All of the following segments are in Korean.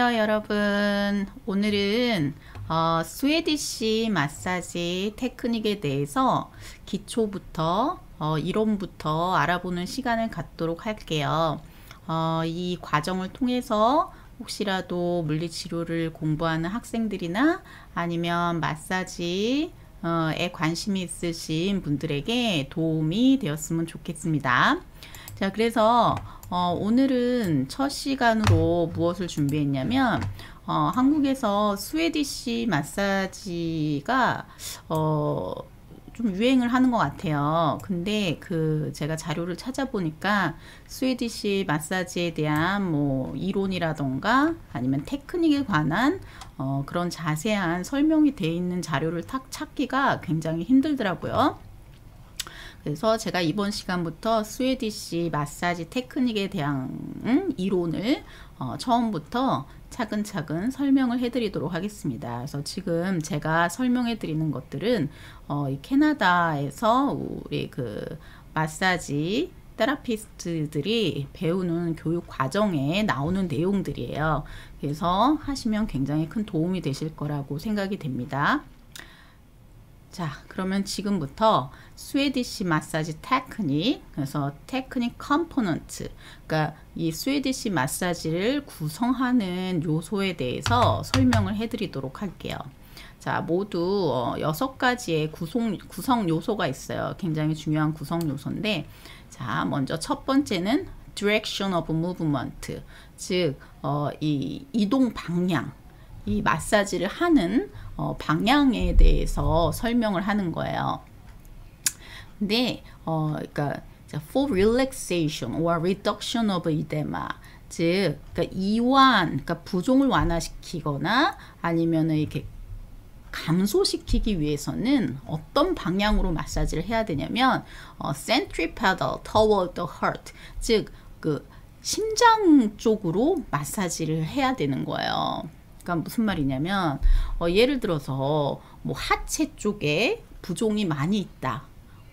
안녕하세요, 여러분. 오늘은 스웨디시 마사지 테크닉에 대해서 기초부터 이론부터 알아보는 시간을 갖도록 할게요. 이 과정을 통해서 혹시라도 물리치료를 공부하는 학생들이나 아니면 마사지에 관심이 있으신 분들에게 도움이 되었으면 좋겠습니다. 자, 그래서 오늘은 첫 시간으로 무엇을 준비했냐면 한국에서 스웨디시 마사지가 좀 유행을 하는 것 같아요. 근데 제가 자료를 찾아보니까 스웨디시 마사지에 대한 뭐 이론이라던가 아니면 테크닉에 관한 그런 자세한 설명이 되어 있는 자료를 찾기가 굉장히 힘들더라고요. 그래서 제가 이번 시간부터 스웨디시 마사지 테크닉에 대한 이론을 처음부터 차근차근 설명을 해드리도록 하겠습니다. 그래서 지금 제가 설명해 드리는 것들은 이 캐나다에서 우리 마사지 테라피스트들이 배우는 교육 과정에 나오는 내용들이에요. 그래서 하시면 굉장히 큰 도움이 되실 거라고 생각이 됩니다. 자, 그러면 지금부터 스웨디시 마사지 테크닉, 그래서 테크닉 컴포넌트, 그러니까 이 스웨디시 마사지를 구성하는 요소에 대해서 설명을 해드리도록 할게요. 자, 모두 6가지의 구성 요소가 있어요. 굉장히 중요한 구성 요소인데, 자, 먼저 첫 번째는 direction of movement, 즉 이 이동 방향, 이 마사지를 하는 방향에 대해서 설명을 하는 거예요. 근데 그러니까 for relaxation or reduction of edema, 즉 그러니까 그러니까 부종을 완화시키거나 아니면은 이렇게 감소시키기 위해서는 어떤 방향으로 마사지를 해야 되냐면 centripetal toward the heart, 즉 심장 쪽으로 마사지를 해야 되는 거예요. 그러니까 무슨 말이냐면 예를 들어서 뭐 하체 쪽에 부종이 많이 있다.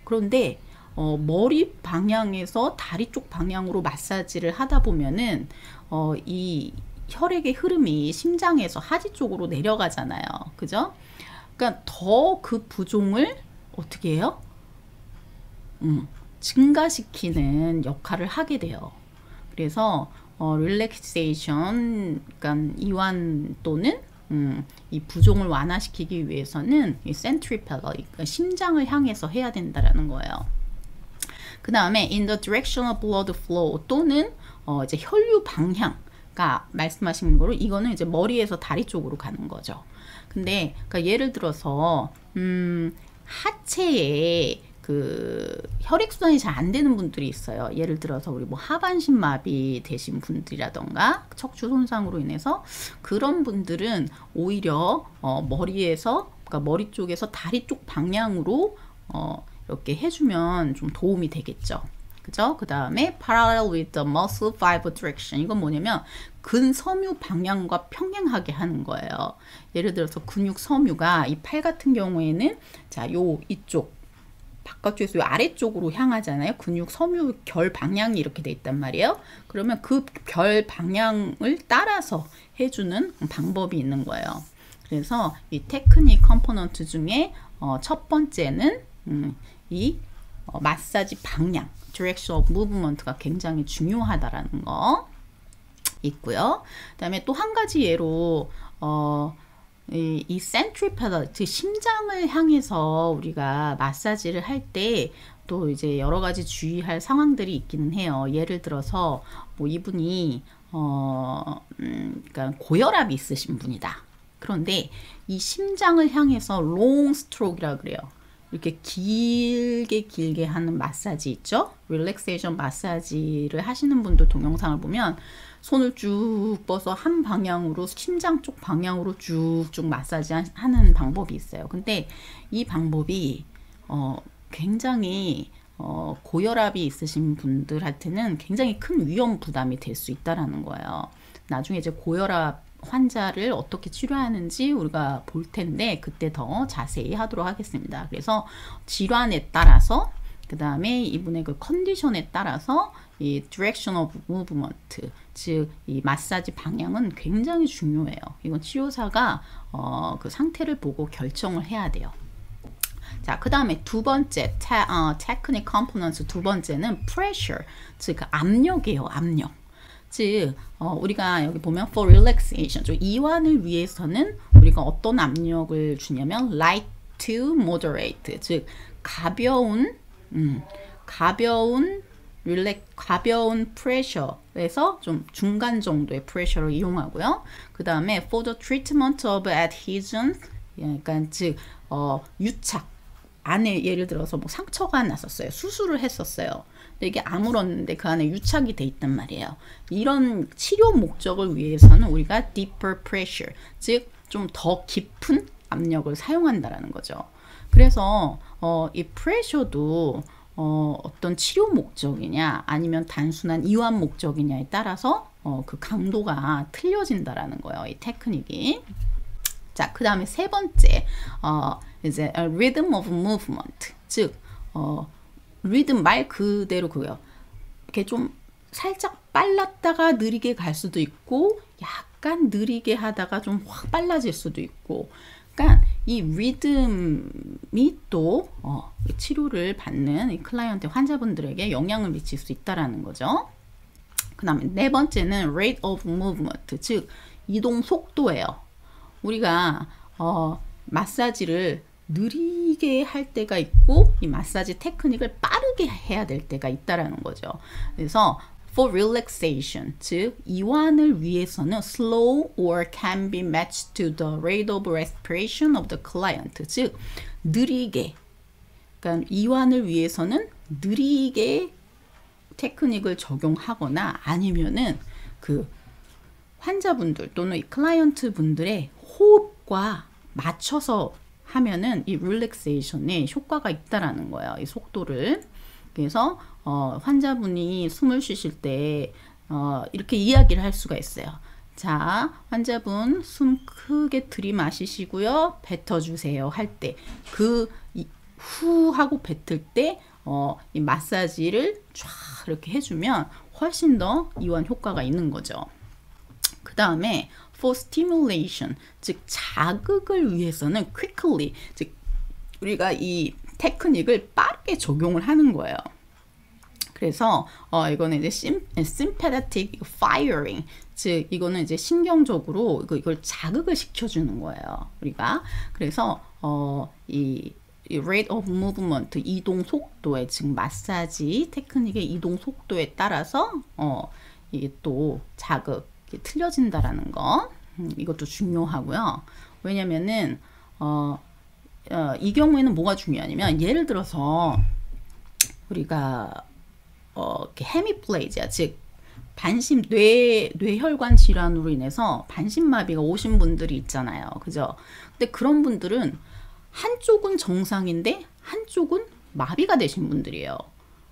그런데 머리 방향에서 다리 쪽 방향으로 마사지를 하다 보면은 이 혈액의 흐름이 심장에서 하지 쪽으로 내려가잖아요. 그죠? 그러니까 더 그 부종을 어떻게 해요? 증가시키는 역할을 하게 돼요. 그래서 릴렉세이션, 그러니까 이완 또는 이 부종을 완화시키기 위해서는 이 센트리페달, 그러니까 심장을 향해서 해야 된다라는 거예요. 그 다음에 in the direction of blood flow, 또는 이제 혈류 방향, 그러니까 말씀하신 거로 이거는 이제 머리에서 다리 쪽으로 가는 거죠. 근데 그러니까 예를 들어서 하체에 혈액순환이 잘 안 되는 분들이 있어요. 예를 들어서 우리 뭐 하반신 마비 되신 분들이라던가 척추 손상으로 인해서 그런 분들은 오히려 머리에서, 그러니까 머리 쪽에서 다리 쪽 방향으로 이렇게 해주면 좀 도움이 되겠죠. 그죠? 그 다음에 parallel with the muscle fiber direction, 이건 뭐냐면 근섬유 방향과 평행하게 하는 거예요. 예를 들어서 근육 섬유가 이 팔 같은 경우에는 자, 이쪽 바깥쪽에서 아래쪽으로 향하잖아요. 근육 섬유 결 방향이 이렇게 돼 있단 말이에요. 그러면 그 결 방향을 따라서 해주는 방법이 있는 거예요. 그래서 이 테크닉 컴포넌트 중에 첫 번째는 이 마사지 방향, direction of movement가 굉장히 중요하다라는 거 있고요. 그 다음에 또 한 가지 예로 이 센트리페달, 즉 심장을 향해서 우리가 마사지를 할 때 또 이제 여러 가지 주의할 상황들이 있기는 해요. 예를 들어서 뭐 이분이 그러니까 고혈압이 있으신 분이다. 그런데 이 심장을 향해서 롱 스트로크라 그래요. 이렇게 길게 하는 마사지 있죠? 릴렉세이션 마사지를 하시는 분들 동영상을 보면 손을 쭉 뻗어서 한 방향으로, 심장 쪽 방향으로 쭉쭉 마사지 하는 방법이 있어요. 근데 이 방법이 굉장히 고혈압이 있으신 분들한테는 굉장히 큰 위험 부담이 될 수 있다라는 거예요. 나중에 이제 고혈압 환자를 어떻게 치료하는지 우리가 볼 텐데 그때 더 자세히 하도록 하겠습니다. 그래서 질환에 따라서 그 다음에 이분의 그 컨디션에 따라서 이 direction of movement, 즉 이 마사지 방향은 굉장히 중요해요. 이건 치료사가 그 상태를 보고 결정을 해야 돼요. 자, 그 다음에 두 번째 technique components 두 번째는 pressure, 즉 압력이에요. 압력. 즉 우리가 여기 보면 for relaxation, 좀 이완을 위해서는 우리가 어떤 압력을 주냐면 light to moderate, 즉 가벼운 프레셔에서 좀 중간 정도의 프레셔를 이용하고요. 그 다음에 for the treatment of adhesion, 그러니까 즉 유착 안에 예를 들어서 뭐 상처가 났었어요. 수술을 했었어요. 근데 이게 아물었는데 그 안에 유착이 돼 있단 말이에요. 이런 치료 목적을 위해서는 우리가 deeper pressure, 즉 좀 더 깊은 압력을 사용한다라는 거죠. 그래서 이 pressure도 어떤 치료 목적이냐 아니면 단순한 이완 목적이냐에 따라서 그 강도가 틀려진다라는 거예요. 이 테크닉이. 자, 그 다음에 세 번째 이제 rhythm of movement, 즉 리듬 말 그대로 그거요. 이렇게 좀 살짝 빨랐다가 느리게 갈 수도 있고 약간 느리게 하다가 좀 확 빨라질 수도 있고, 그러니까 이 리듬이 또 치료를 받는 이 클라이언트 환자분들에게 영향을 미칠 수 있다라는 거죠. 그 다음에 네 번째는 rate of movement, 즉 이동 속도예요. 우리가 마사지를 느리게 할 때가 있고 이 마사지 테크닉을 빠르게 해야 될 때가 있다라는 거죠. 그래서 for relaxation, 즉 이완을 위해서는 slow or can be matched to the rate of respiration of the client, 즉 느리게, 그러니까 이완을 위해서는 느리게 테크닉을 적용하거나 아니면은 그 환자분들 또는 이 클라이언트 분들의 호흡과 맞춰서 하면은 이 릴렉세이션에 효과가 있다라는 거예요. 이 속도를. 그래서 환자분이 숨을 쉬실 때 이렇게 이야기를 할 수가 있어요. 자, 환자분 숨 크게 들이마시시고요. 뱉어주세요 할 때 그 후 하고 뱉을 때 이 마사지를 쫙 이렇게 해주면 훨씬 더 이완 효과가 있는 거죠. 그 다음에 for stimulation, 즉 자극을 위해서는 quickly, 즉 우리가 이 테크닉을 빠르게 적용을 하는 거예요. 그래서 이거는 이제 sympathetic firing, 즉 이거는 이제 신경적으로 이걸 자극을 시켜주는 거예요. 우리가 그래서 이 rate of movement, 이동 속도에, 즉 마사지 테크닉의 이동 속도에 따라서 이게 또 자극이 틀려진다라는 거, 이것도 중요하고요. 왜냐면은 이 경우에는 뭐가 중요하냐면 예를 들어서 우리가 헤미플레이지아, 즉 반심 뇌혈관 질환으로 인해서 반심마비가 오신 분들이 있잖아요. 그죠? 근데 그런 분들은 한쪽은 정상인데 한쪽은 마비가 되신 분들이에요.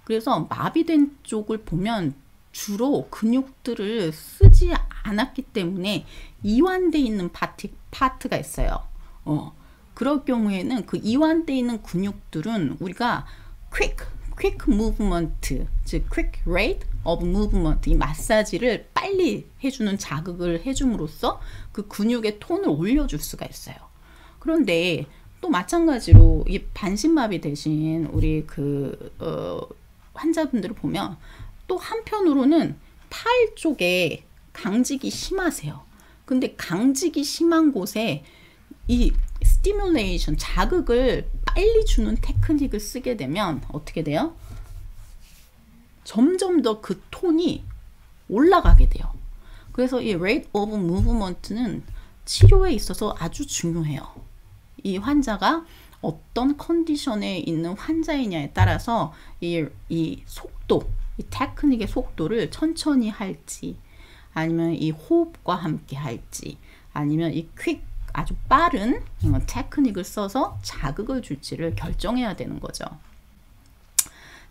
그래서 마비된 쪽을 보면 주로 근육들을 쓰지 않았기 때문에 이완돼 있는 파트가 있어요. 그럴 경우에는 그 이완돼 있는 근육들은 우리가 quick movement, 즉 quick rate of movement, 이 마사지를 빨리 해주는 자극을 해줌으로써 그 근육의 톤을 올려줄 수가 있어요. 그런데 또 마찬가지로 이 반신마비 대신 우리 환자분들을 보면 또 한편으로는 팔 쪽에 강직이 심하세요. 근데 강직이 심한 곳에 이 스티뮬레이션, 자극을 빨리 주는 테크닉을 쓰게 되면 어떻게 돼요? 점점 더 그 톤이 올라가게 돼요. 그래서 이 rate of movement는 치료에 있어서 아주 중요해요. 이 환자가 어떤 컨디션에 있는 환자이냐에 따라서 이 속도, 이 테크닉의 속도를 천천히 할지, 아니면 이 호흡과 함께 할지, 아니면 이 아주 빠른 테크닉을 써서 자극을 줄지를 결정해야 되는 거죠.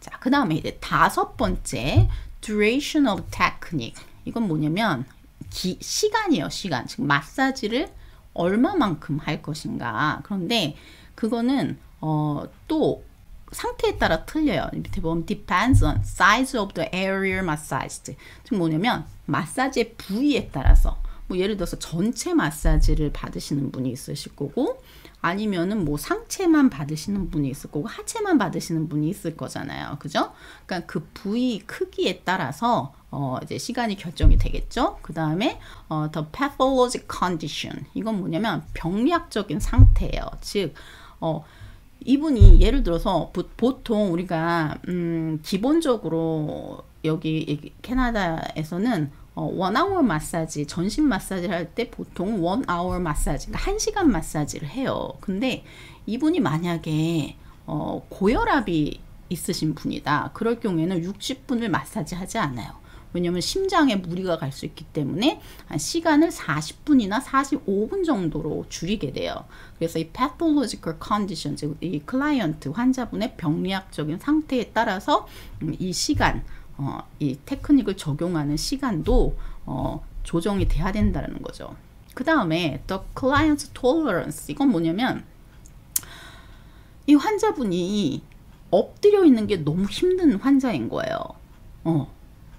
자, 그 다음에 이제 다섯 번째, duration of technique. 이건 뭐냐면 시간이에요. 시간. 즉 마사지를 얼마만큼 할 것인가. 그런데 그거는 또 상태에 따라 틀려요. 밑에 보면 depends on size of the area massaged. 즉 뭐냐면 마사지의 부위에 따라서 뭐 예를 들어서 전체 마사지를 받으시는 분이 있으실 거고 아니면은 뭐 상체만 받으시는 분이 있을 거고 하체만 받으시는 분이 있을 거잖아요. 그죠? 그러니까 그 부위 크기에 따라서 이제 시간이 결정이 되겠죠. 그 다음에 the pathologic condition. 이건 뭐냐면 병리학적인 상태예요. 즉 이분이 예를 들어서 보통 우리가 기본적으로 여기 캐나다에서는 원아워 마사지, 전신 마사지를 할 때 보통 원아워 마사지, 그러니까 1시간 마사지를 해요. 근데 이분이 만약에 고혈압이 있으신 분이다. 그럴 경우에는 60분을 마사지 하지 않아요. 왜냐면 심장에 무리가 갈 수 있기 때문에 한 시간을 40분이나 45분 정도로 줄이게 돼요. 그래서 이 pathological condition, 즉 이 클라이언트 환자분의 병리학적인 상태에 따라서 이 시간, 이 테크닉을 적용하는 시간도 조정이 돼야 된다는 거죠. 그 다음에 the client's tolerance. 이건 뭐냐면 이 환자분이 엎드려 있는 게 너무 힘든 환자인 거예요.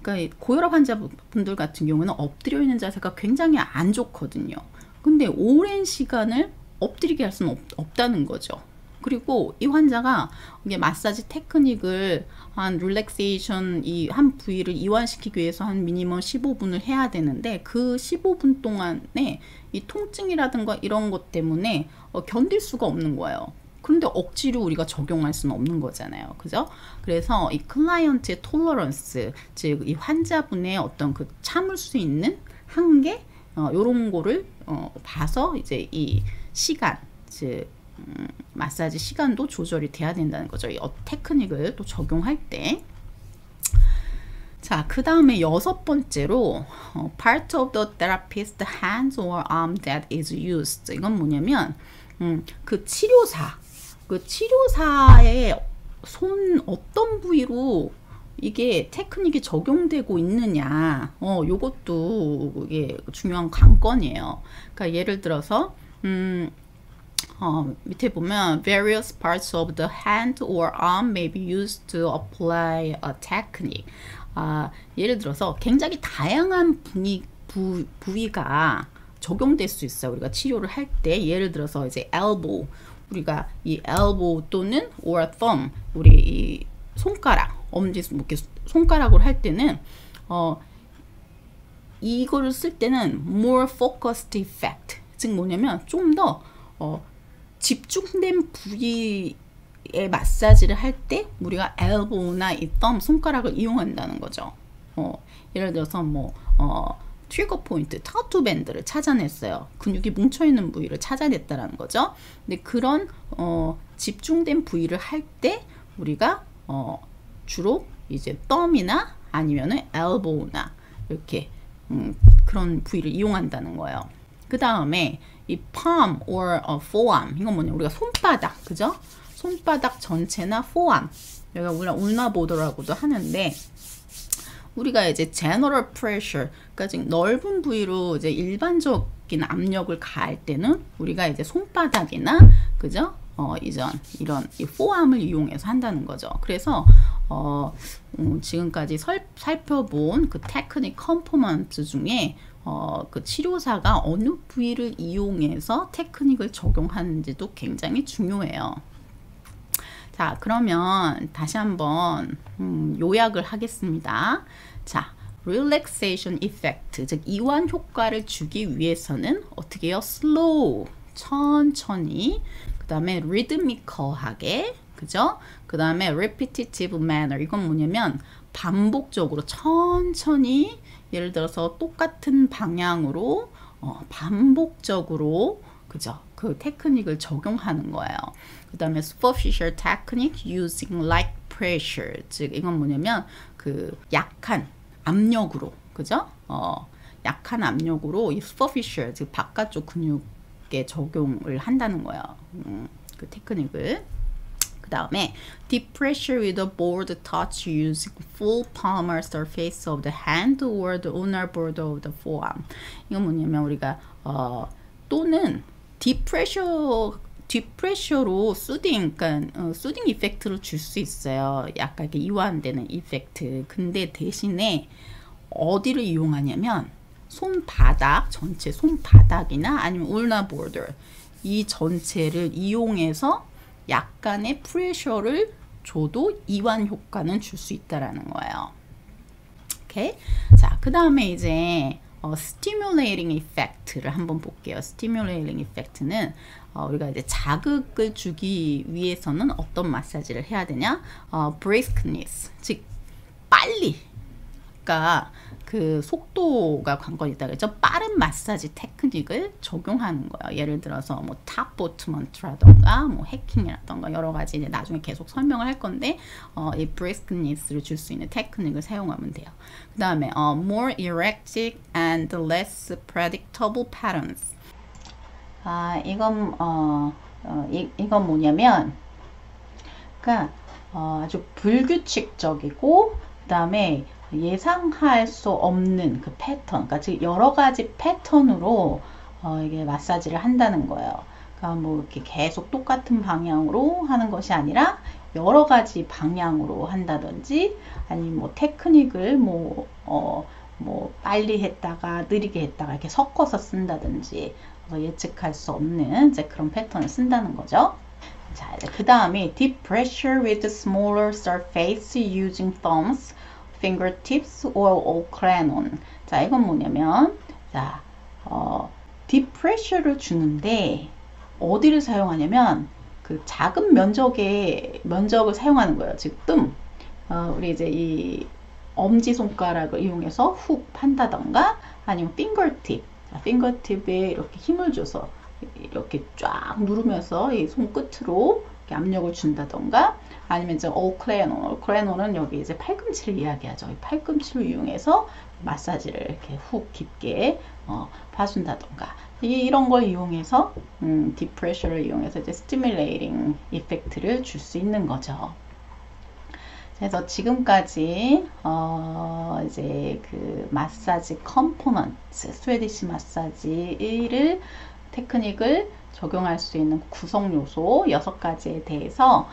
그러니까 고혈압 환자분들 같은 경우는 엎드려 있는 자세가 굉장히 안 좋거든요. 근데 오랜 시간을 엎드리게 할 수는 없다는 거죠. 그리고 이 환자가 이게 마사지 테크닉을 한 릴렉세이션 이 한 부위를 이완시키기 위해서 한 미니멈 15분을 해야 되는데 그 15분 동안에 이 통증이라든가 이런 것 때문에 견딜 수가 없는 거예요. 그런데 억지로 우리가 적용할 수는 없는 거잖아요. 그죠? 그래서 이 클라이언트의 톨러런스, 즉 이 환자분의 어떤 그 참을 수 있는 한계, 요런 거를 봐서 이제 이 시간, 즉 마사지 시간도 조절이 돼야 된다는 거죠. 이 테크닉을 또 적용할 때. 자, 그 다음에 6번째로 part of the therapist hands or arm that is used. 이건 뭐냐면 그 치료사의 손 어떤 부위로 이게 테크닉이 적용되고 있느냐, 요것도 이게 중요한 관건이에요. 그러니까 예를 들어서 밑에 보면 various parts of the hand or arm may be used to apply a technique. 예를 들어서 굉장히 다양한 부위가 적용될 수 있어요. 우리가 치료를 할 때 예를 들어서 이제 elbow, 우리가 이 elbow 또는 or thumb, 우리 이 손가락, 엄지 이렇게 손가락으로 할 때는 이거를 쓸 때는 more focused effect, 즉 뭐냐면 좀 더 집중된 부위의 마사지를 할 때 우리가 elbow나 이 thumb 손가락을 이용한다는 거죠. 예를 들어서 뭐 트리거 포인트, 타투 밴드를 찾아냈어요. 근육이 뭉쳐있는 부위를 찾아냈다라는 거죠. 근데 그런 집중된 부위를 할 때 우리가 주로 이제 thumb이나 아니면은 elbow나 이렇게 그런 부위를 이용한다는 거예요. 그 다음에 이 palm or forearm, 이건 뭐냐, 우리가 손바닥, 그죠? 손바닥 전체나 forearm, 여기가 우리가 울나보더라고도 하는데, 우리가 이제 general pressure, 그러니까 지금 넓은 부위로 이제 일반적인 압력을 가할 때는 우리가 이제 손바닥이나, 그죠? 이런 이 forearm을 이용해서 한다는 거죠. 그래서 지금까지 살펴본 그 테크닉 컴포넌트 중에 그 치료사가 어느 부위를 이용해서 테크닉을 적용하는지도 굉장히 중요해요. 자, 그러면 다시 한번 요약을 하겠습니다. 자, relaxation effect, 즉 이완 효과를 주기 위해서는 어떻게 해요? slow, 천천히, 그 다음에 rhythmical하게, 그죠? 그 다음에 repetitive manner, 이건 뭐냐면 반복적으로 천천히, 예를 들어서 똑같은 방향으로 반복적으로, 그죠? 그 테크닉을 적용하는 거예요. 그 다음에 superficial technique using light pressure, 즉 이건 뭐냐면 그 약한 압력으로, 그죠? 약한 압력으로 이 superficial, 즉 바깥쪽 근육에 적용을 한다는 거예요. 그 테크닉을. 그 다음에 deep pressure with a board touch using full palmar surface of the hand or the ulnar border of the forearm. 이건 뭐냐면 우리가 또는 deep pressure 뒷프레셔로 수딩, 그러니까 수딩 이펙트를 줄 수 있어요. 약간 이렇게 이완되는 이펙트. 근데 대신에 어디를 이용하냐면 손바닥, 전체 손바닥이나 아니면 울나 보더 이 전체를 이용해서 약간의 프레셔를 줘도 이완 효과는 줄 수 있다라는 거예요. 오케이? 자, 그 다음에 이제 stimulating effect를 한번 볼게요. stimulating effect는 우리가 이제 자극을 주기 위해서는 어떤 마사지를 해야 되냐? briskness, 즉 빨리. 그러니까 그 속도가 관건이 있다 그랬죠. 빠른 마사지 테크닉을 적용하는 거예요. 예를 들어서 뭐 탑보트먼트라던가 뭐 해킹이라던가 여러 가지 이제 나중에 계속 설명을 할 건데 이 briskness를 줄 수 있는 테크닉을 사용하면 돼요. 그 다음에 more erratic and less predictable patterns. 이건 뭐냐면, 그러니까 아주 불규칙적이고, 그 다음에 예상할 수 없는 그 패턴, 그러니까 즉 여러 가지 패턴으로 이게 마사지를 한다는 거예요. 그러니까 뭐 이렇게 계속 똑같은 방향으로 하는 것이 아니라 여러 가지 방향으로 한다든지, 아니면 뭐 테크닉을 뭐 빨리 했다가 느리게 했다가 이렇게 섞어서 쓴다든지. 예측할 수 없는 이제 그런 패턴을 쓴다는 거죠. 자, 이제 그 다음에 deep pressure with smaller surface using thumbs, fingertips or Oclenon. 자, 이건 뭐냐면, 자, deep pressure를 주는데 어디를 사용하냐면 그 작은 면적을 사용하는 거예요. 즉 우리 이제 이 엄지 손가락을 이용해서 훅 판다던가 아니면 fingertip. 핑거팁에 이렇게 힘을 줘서 이렇게 쫙 누르면서 이 손끝으로 이렇게 압력을 준다던가 아니면 이제 올클레논은 여기 이제 팔꿈치를 이야기하죠. 이 팔꿈치를 이용해서 마사지를 이렇게 훅 깊게 봐준다던가 이런 걸 이용해서 디프레셔를 이용해서 이제 스티뮬레이팅 이펙트를 줄 수 있는 거죠. 그래서 지금까지 이제 그 마사지 컴포넌트, 스웨디시 마사지를 테크닉을 적용할 수 있는 구성 요소 6가지에 대해서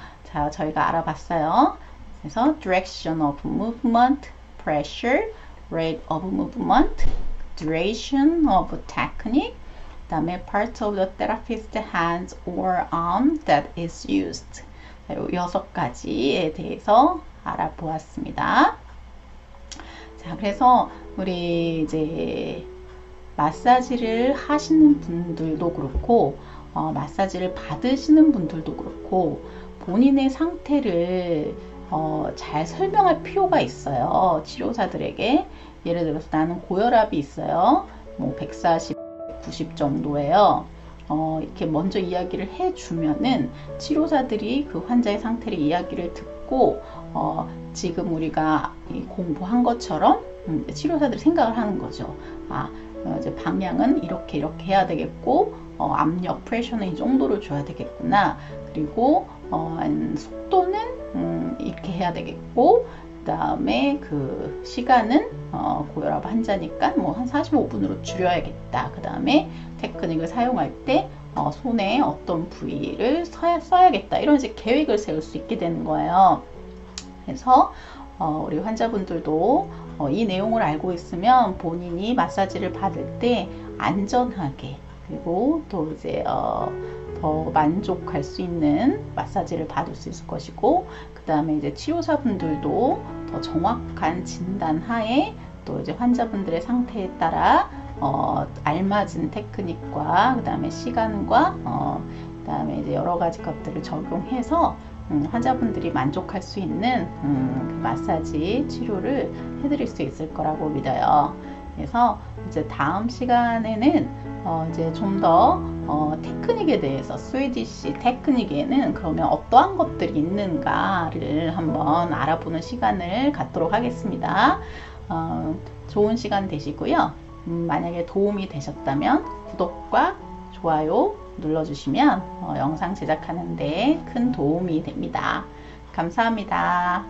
저희가 알아봤어요. 그래서 direction of movement, pressure, rate of movement, duration of technique, 그다음에 part of the therapist's hands or arm that is used. 6가지에 대해서 알아보았습니다. 자, 그래서 우리 이제 마사지를 하시는 분들도 그렇고, 마사지를 받으시는 분들도 그렇고, 본인의 상태를 잘 설명할 필요가 있어요. 치료사들에게. 예를 들어서 나는 고혈압이 있어요. 뭐 140, 90 정도예요. 이렇게 먼저 이야기를 해주면은 치료사들이 그 환자의 상태를 이야기를 듣고 지금 우리가 공부한 것처럼 치료사들이 생각을 하는 거죠. 이제 방향은 이렇게 해야 되겠고 압력, 프레셔는 이 정도를 줘야 되겠구나. 그리고 속도는 이렇게 해야 되겠고 그 다음에 그 시간은 고혈압 환자니까 뭐 한 45분으로 줄여야겠다. 그 다음에 테크닉을 사용할 때 손에 어떤 부위를 써야겠다. 이런 이제 계획을 세울 수 있게 되는 거예요. 그래서 우리 환자분들도 이 내용을 알고 있으면 본인이 마사지를 받을 때 안전하게 그리고 또 이제 더 만족할 수 있는 마사지를 받을 수 있을 것이고 그 다음에 이제 치료사분들도 더 정확한 진단 하에 또 이제 환자분들의 상태에 따라 알맞은 테크닉과 그 다음에 시간과 그 다음에 이제 여러 가지 것들을 적용해서 환자분들이 만족할 수 있는 그 마사지 치료를 해드릴 수 있을 거라고 믿어요. 그래서 이제 다음 시간에는 이제 좀 더 테크닉에 대해서 스웨디시 테크닉에는 그러면 어떠한 것들이 있는가를 한번 알아보는 시간을 갖도록 하겠습니다. 좋은 시간 되시고요. 만약에 도움이 되셨다면 구독과 좋아요 눌러주시면 영상 제작하는 데 큰 도움이 됩니다. 감사합니다.